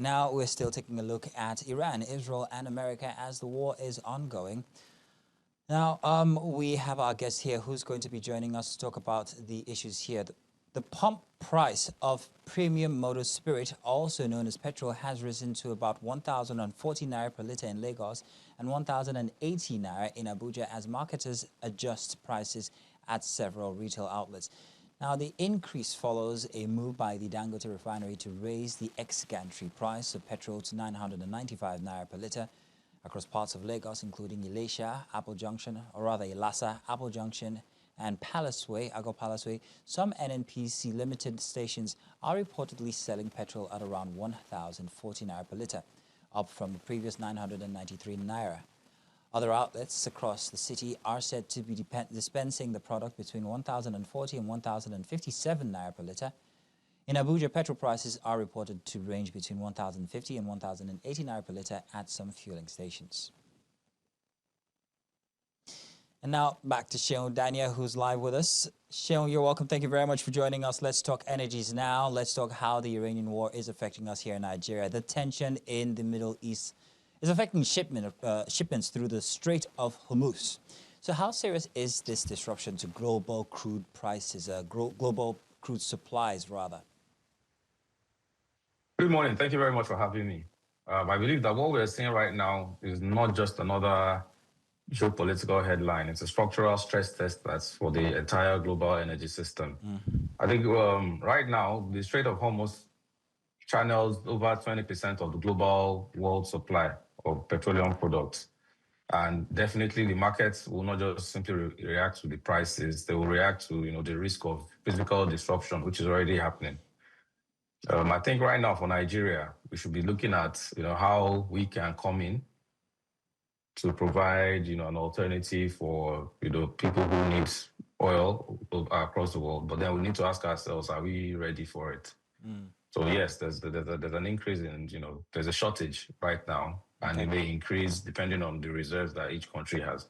Now we're still taking a look at Iran, Israel, and America as the war is ongoing. Now, we have our guest here who's going to be joining us to talk about the issues here. The pump price of premium motor spirit, also known as petrol, has risen to about 1,040 naira per litre in Lagos and 1,080 naira in Abuja as marketers adjust prices at several retail outlets. Now, the increase follows a move by the Dangote Refinery to raise the ex-gantry price of petrol to 995 naira per litre across parts of Lagos, including Ilesha, Apple Junction, or rather Ilasa, Apple Junction, and Palace Way, Agro Palace Way. Some NNPC limited stations are reportedly selling petrol at around 1,040 naira per litre, up from the previous 993 naira. Other outlets across the city are said to be dispensing the product between 1,040 and 1,057 naira per litre. In Abuja, petrol prices are reported to range between 1,050 and 1,080 naira per litre at some fueling stations. And now back to Seun Dania, who's live with us. Seun, you're welcome. Thank you very much for joining us. Let's talk energies now. Let's talk how the Iranian war is affecting us here in Nigeria. The tension in the Middle East is affecting shipments through the Strait of Hormuz. So how serious is this disruption to global crude prices, global crude supplies, rather? Good morning. Thank you very much for having me. I believe that what we're seeing right now is not just another geopolitical headline. It's a structural stress test that's for the entire global energy system. I think right now, the Strait of Hormuz channels over 20% of the global world supply of petroleum products. And definitely the markets will not just simply react to the prices, they will react to the risk of physical disruption, which is already happening. I think right now for Nigeria, we should be looking at how we can come in to provide an alternative for people who need oil across the world. But then we need to ask ourselves, are we ready for it? So yes, there's an increase in there's a shortage right now, and it may increase depending on the reserves that each country has.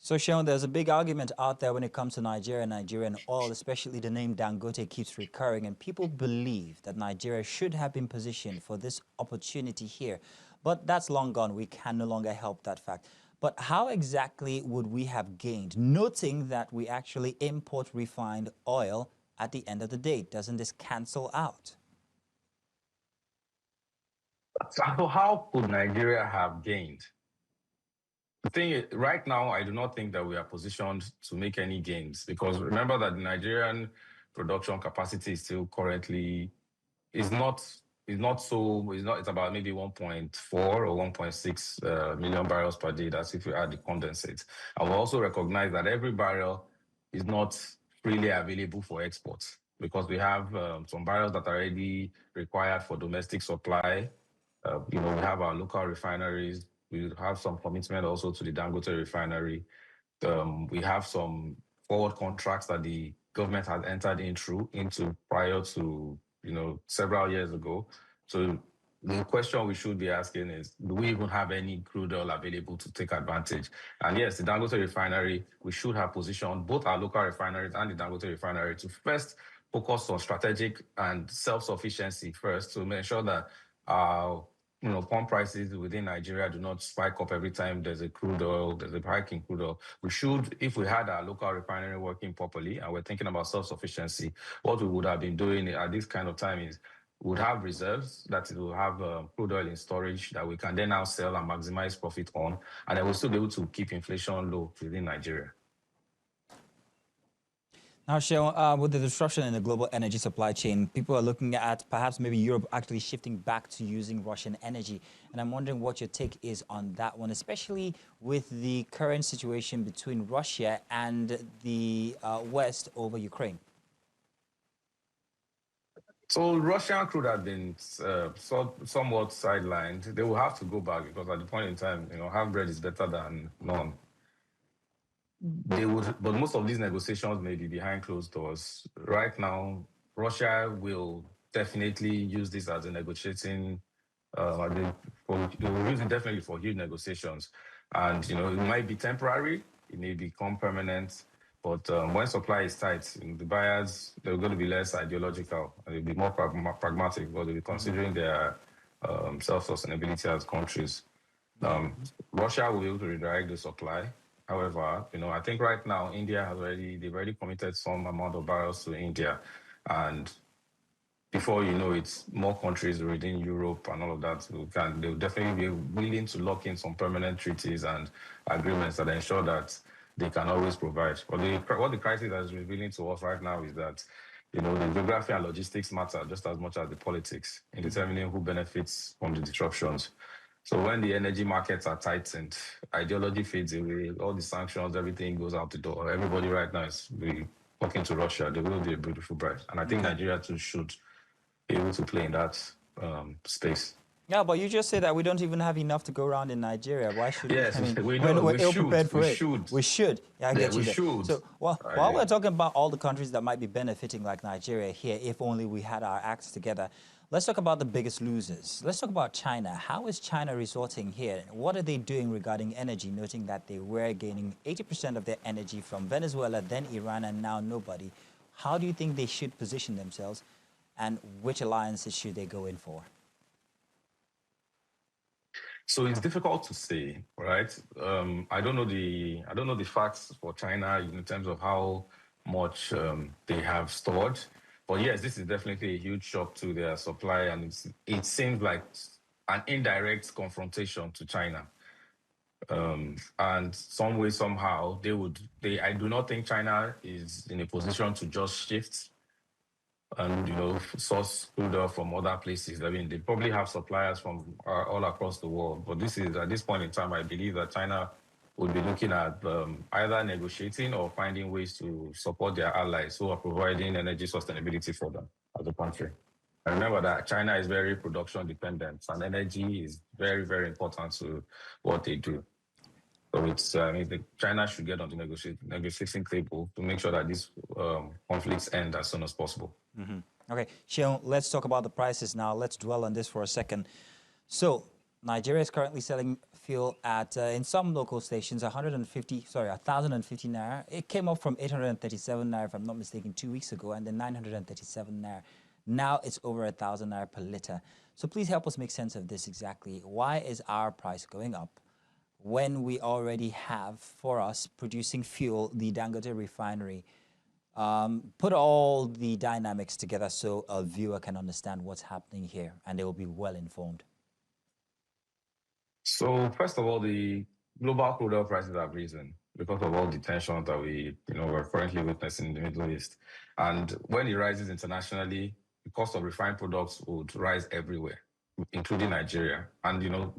So, Seun, there's a big argument out there when it comes to Nigerian oil, especially the name Dangote keeps recurring, and people believe that Nigeria should have been positioned for this opportunity here. But that's long gone. We can no longer help that fact. But how exactly would we have gained, noting that we actually import refined oil at the end of the day? Doesn't this cancel out? So how could Nigeria have gained? The thing is, right now, I do not think that we are positioned to make any gains, because remember that the Nigerian production capacity is still currently it's about maybe 1.4 or 1.6 million barrels per day. That's if you add the condensate. And we also recognize that every barrel is not freely available for export, because we have some barrels that are already required for domestic supply. We have our local refineries. We have some commitment also to the Dangote Refinery. We have some forward contracts that the government has entered into prior to several years ago. So the question we should be asking is, do we even have any crude oil available to take advantage? And yes, the Dangote Refinery, we should have positioned both our local refineries and the Dangote Refinery to first focus on strategic and self-sufficiency first, to make sure that pump prices within Nigeria do not spike up every time there's a hike in crude oil. We should, if we had our local refinery working properly and we're thinking about self-sufficiency, what we would have been doing at this kind of time is we would have reserves, that it will have crude oil in storage that we can then now sell and maximize profit on, and then we'll still be able to keep inflation low within Nigeria. Now, Seun, with the disruption in the global energy supply chain, people are looking at perhaps maybe Europe actually shifting back to using Russian energy. And I'm wondering what your take is on that one, especially with the current situation between Russia and the West over Ukraine. So Russian crude has been somewhat sidelined. They will have to go back, because at the point in time, half bread is better than none. They would, but most of these negotiations may be behind closed doors. Right now, Russia will definitely use this as a negotiating. They will use it definitely for huge negotiations, and it might be temporary, it may become permanent. But when supply is tight, the buyers, they're going to be less ideological and they'll be more pragmatic, because they'll be considering their self-sustainability as countries. Russia will be able to redirect the supply. However, I think right now they've already committed some amount of barrels to India, and before you know it, more countries within Europe and all of that they'll definitely be willing to lock in some permanent treaties and agreements that ensure that they can always provide. But what the crisis has revealing to us right now is that the geography and logistics matter just as much as the politics in determining who benefits from the disruptions. So when the energy markets are tightened, ideology fades away, all the sanctions, everything goes out the door. Everybody right now is really talking to Russia. They will be a beautiful bride. And I think Nigeria too should be able to play in that space. Yeah, but you just said that we don't even have enough to go around in Nigeria. Why should yes, I mean, we know, we're we ill should, prepared for we it. should. We should. Yeah, I get you we there. should. So while we're talking about all the countries that might be benefiting like Nigeria here, if only we had our acts together, let's talk about the biggest losers. Let's talk about China. How is China resorting here? What are they doing regarding energy, noting that they were gaining 80% of their energy from Venezuela, then Iran, and now nobody? How do you think they should position themselves, and which alliances should they go in for? So it's difficult to say, right? I don't know the facts for China in terms of how much they have stored. But yes, this is definitely a huge shock to their supply, and it seems like an indirect confrontation to China. And some way, somehow, I do not think China is in a position to just shift and source crude oil from other places. I mean, they probably have suppliers from all across the world, but at this point in time, I believe that China would be looking at either negotiating or finding ways to support their allies who are providing energy sustainability for them as a country. And remember that China is very production dependent, and energy is very, very important to what they do. So China should get on the negotiating table to make sure that these conflicts end as soon as possible. Okay, Seun, let's talk about the prices now. Let's dwell on this for a second. So Nigeria is currently selling fuel at, in some local stations, 1,050 naira. It came up from 837 naira, if I'm not mistaken, 2 weeks ago, and then 937 naira. Now it's over 1,000 naira per litre. So please help us make sense of this exactly. Why is our price going up when we already have, for us, producing fuel, the Dangote Refinery? Put all the dynamics together so a viewer can understand what's happening here and they will be well informed. So first of all, the global crude oil prices have risen because of all the tensions that we're currently witnessing in the Middle East. And when it rises internationally, the cost of refined products would rise everywhere, including Nigeria. And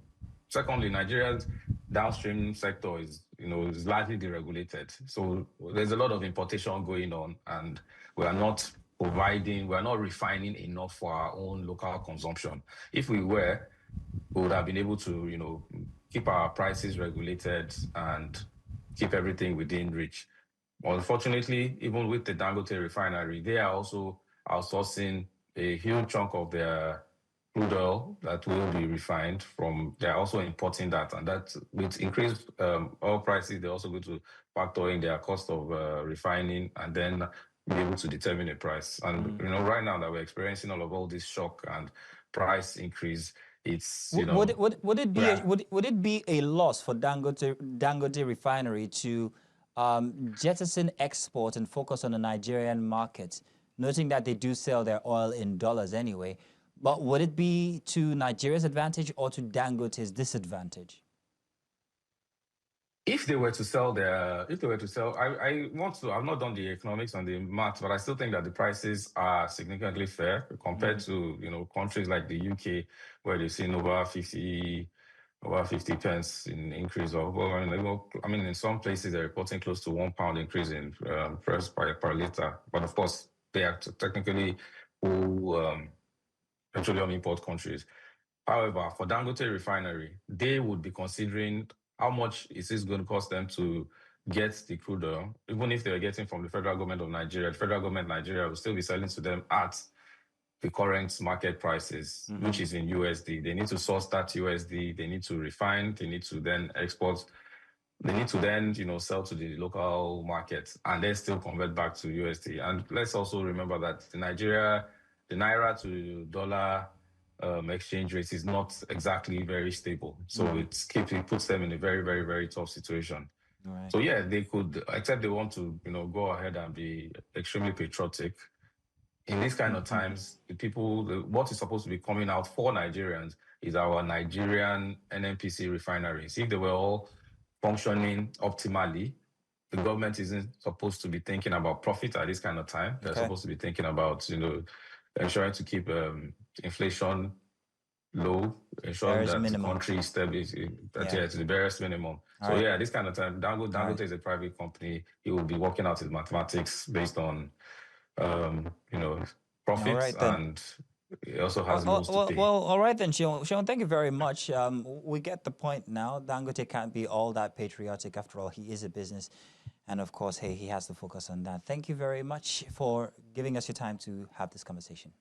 secondly, Nigeria's downstream sector is largely deregulated. So there's a lot of importation going on, and we are not refining enough for our own local consumption. If we were, we would have been able to, keep our prices regulated and keep everything within reach. Unfortunately, even with the Dangote Refinery, they are also outsourcing a huge chunk of their crude oil that will be refined from. They're also importing that, and that with increased oil prices, they're also going to factor in their cost of refining and then be able to determine a price. And right now that we're experiencing all this shock and price increase, it's would it be a loss for Dangote Refinery to jettison export and focus on the Nigerian market, noting that they do sell their oil in dollars anyway? But would it be to Nigeria's advantage or to Dangote's disadvantage? If they were to sell, I've not done the economics and the math, but I still think that the prices are significantly fair compared to, countries like the UK, where they've seen over 50 pence in increase of, in some places they're reporting close to £1 increase in price per litre. But of course, they are technically full petroleum import countries. However, for Dangote Refinery, they would be considering how much is this going to cost them to get the crude oil, even if they're getting from the federal government of Nigeria. The federal government of Nigeria will still be selling to them at the current market prices, which is in USD. They need to source that USD. They need to refine. They need to then export. They need to then, sell to the local market and then still convert back to USD. And let's also remember that the Naira to dollar exchange rate is not exactly very stable. So it puts them in a very, very, very tough situation. Right. So yeah, they could, except they want to, go ahead and be extremely patriotic. In these kind of times, what is supposed to be coming out for Nigerians is our Nigerian NNPC refineries. If they were all functioning optimally, the government isn't supposed to be thinking about profit at this kind of time. They're supposed to be thinking about, ensuring to keep inflation low, ensuring that the country is stable, to the barest minimum. So yeah, this kind of time, Dangote is a private company. He will be working out his mathematics based on, profits, and he also has loans to pay. Well, all right then, Seun, thank you very much. We get the point now. Dangote can't be all that patriotic. After all, he is a business. And of course, hey, he has to focus on that. Thank you very much for giving us your time to have this conversation.